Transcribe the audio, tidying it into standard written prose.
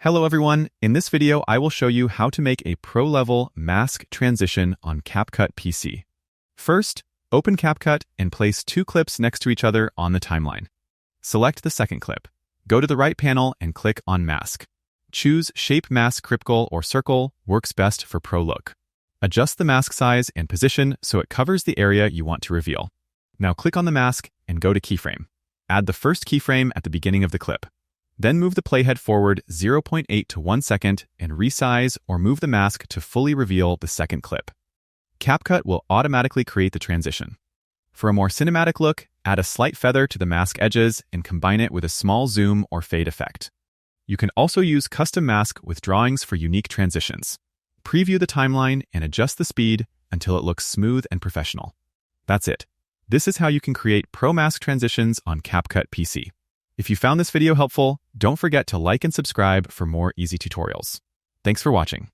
Hello everyone, in this video I will show you how to make a pro-level mask transition on CapCut PC. First, open CapCut and place two clips next to each other on the timeline. Select the second clip. Go to the right panel and click on Mask. Choose Shape Mask Critical or Circle, works best for pro look. Adjust the mask size and position so it covers the area you want to reveal. Now click on the mask and go to Keyframe. Add the first keyframe at the beginning of the clip. Then move the playhead forward 0.8 to 1 second and resize or move the mask to fully reveal the second clip. CapCut will automatically create the transition. For a more cinematic look, add a slight feather to the mask edges and combine it with a small zoom or fade effect. You can also use custom mask with drawings for unique transitions. Preview the timeline and adjust the speed until it looks smooth and professional. That's it. This is how you can create pro mask transitions on CapCut PC. If you found this video helpful, don't forget to like and subscribe for more easy tutorials. Thanks for watching.